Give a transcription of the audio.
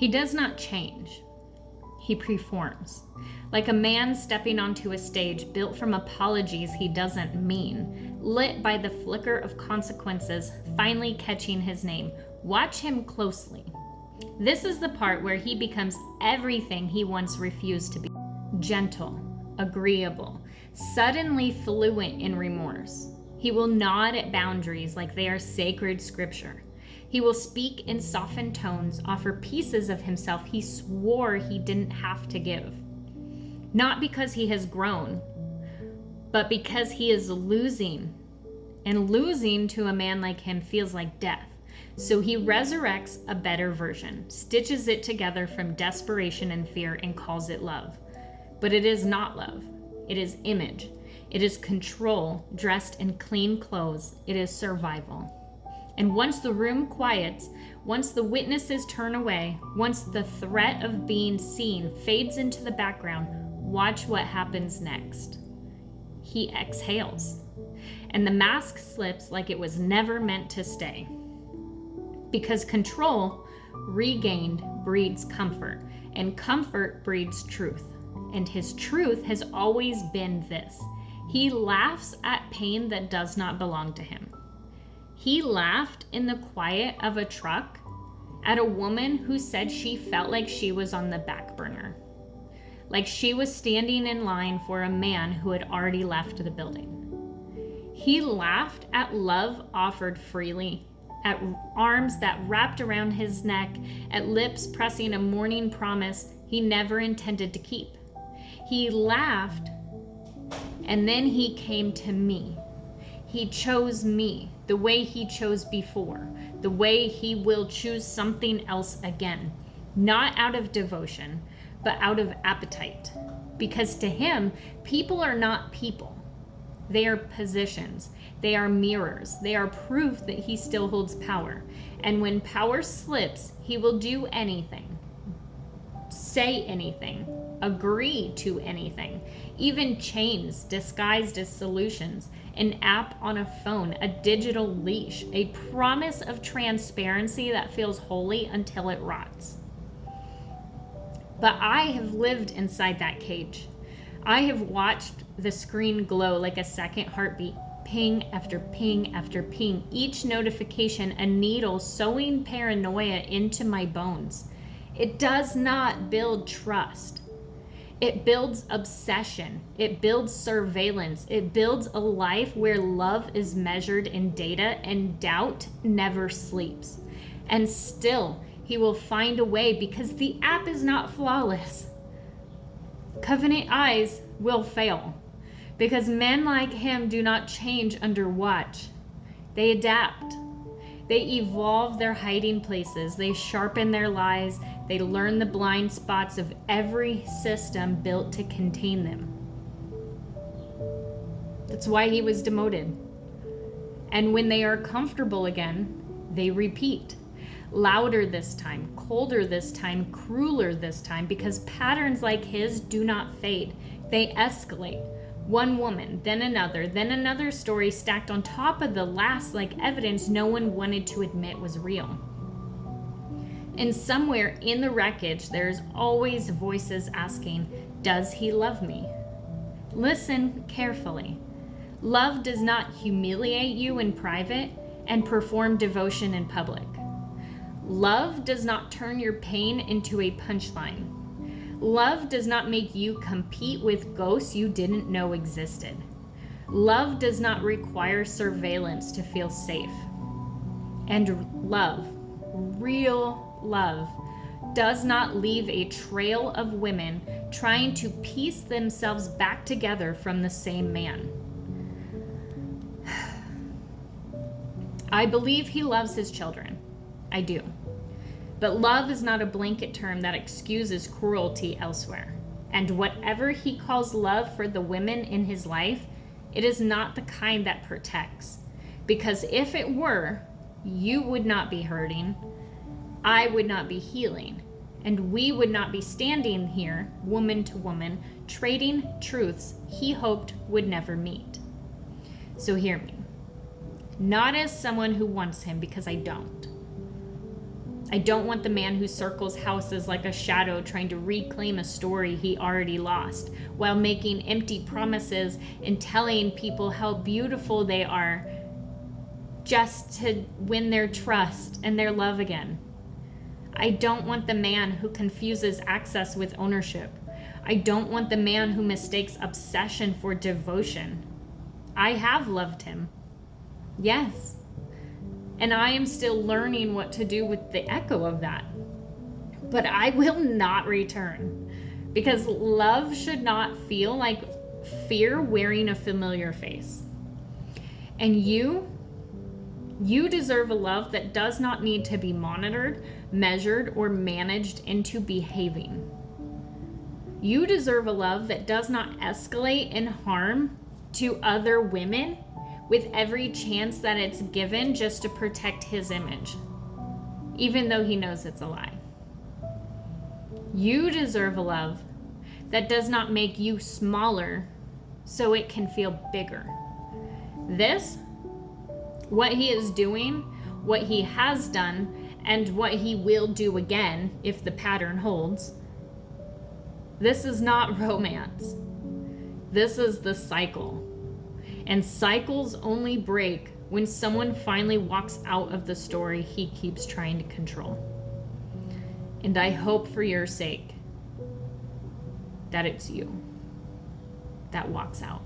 He does not change. He preforms. Like a man stepping onto a stage built from apologies he doesn't mean, lit by the flicker of consequences finally catching his name. Watch him closely. This is the part where he becomes everything he once refused to be. Gentle, agreeable, suddenly fluent in remorse. He will nod at boundaries like they are sacred scripture. He will speak in softened tones, offer pieces of himself he swore he didn't have to give. Not because he has grown, but because he is losing. And losing to a man like him feels like death. So he resurrects a better version, stitches it together from desperation and fear, and calls it love. But it is not love. It is image. It is control dressed in clean clothes. It is survival. And once the room quiets, once the witnesses turn away, once the threat of being seen fades into the background, watch what happens next. He exhales, and the mask slips like it was never meant to stay. Because control, regained, breeds comfort, and comfort breeds truth. And his truth has always been this: he laughs at pain that does not belong to him. He laughed in the quiet of a truck at a woman who said she felt like she was on the back burner, like she was standing in line for a man who had already left the building. He laughed at love offered freely, at arms that wrapped around his neck, at lips pressing a morning promise he never intended to keep. He laughed, and then he came to me. He chose me the way he chose before, the way he will choose something else again, not out of devotion, but out of appetite. Because to him, people are not people. They are positions. They are mirrors. They are proof that he still holds power. And when power slips, he will do anything, say anything, agree to anything, even chains disguised as solutions, an app on a phone, a digital leash, a promise of transparency that feels holy until it rots. But I have lived inside that cage. I have watched the screen glow like a second heartbeat, ping after ping after ping, each notification a needle sewing paranoia into my bones. It does not build trust. It builds obsession. It builds surveillance. It builds a life where love is measured in data and doubt never sleeps. And still, he will find a way because the app is not flawless. Covenant eyes will fail because men like him do not change under watch. They adapt. They evolve their hiding places. They sharpen their lies. They learn the blind spots of every system built to contain them. That's why he was demoted. And when they are comfortable again, they repeat. Louder this time, colder this time, crueler this time, because patterns like his do not fade. They escalate. One woman, then another story stacked on top of the last like evidence no one wanted to admit was real. And somewhere in the wreckage, there's always voices asking, does he love me? Listen carefully. Love does not humiliate you in private and perform devotion in public. Love does not turn your pain into a punchline. Love does not make you compete with ghosts you didn't know existed. Love does not require surveillance to feel safe. And love, real love, does not leave a trail of women trying to piece themselves back together from the same man. I believe he loves his children. I do. But love is not a blanket term that excuses cruelty elsewhere. And whatever he calls love for the women in his life, it is not the kind that protects. Because if it were, you would not be hurting, I would not be healing, and we would not be standing here, woman to woman, trading truths he hoped would never meet. So hear me. Not as someone who wants him, because I don't. I don't want the man who circles houses like a shadow trying to reclaim a story he already lost, while making empty promises and telling people how beautiful they are just to win their trust and their love again. I don't want the man who confuses access with ownership. I don't want the man who mistakes obsession for devotion. I have loved him. Yes. And I am still learning what to do with the echo of that. But I will not return, because love should not feel like fear wearing a familiar face. And you deserve a love that does not need to be monitored, measured, or managed into behaving. You deserve a love that does not escalate in harm to other women with every chance that it's given just to protect his image, even though he knows it's a lie. You deserve a love that does not make you smaller so it can feel bigger. This, what he is doing, what he has done, and what he will do again if the pattern holds, this is not romance. This is the cycle. And cycles only break when someone finally walks out of the story he keeps trying to control. And I hope for your sake that it's you that walks out.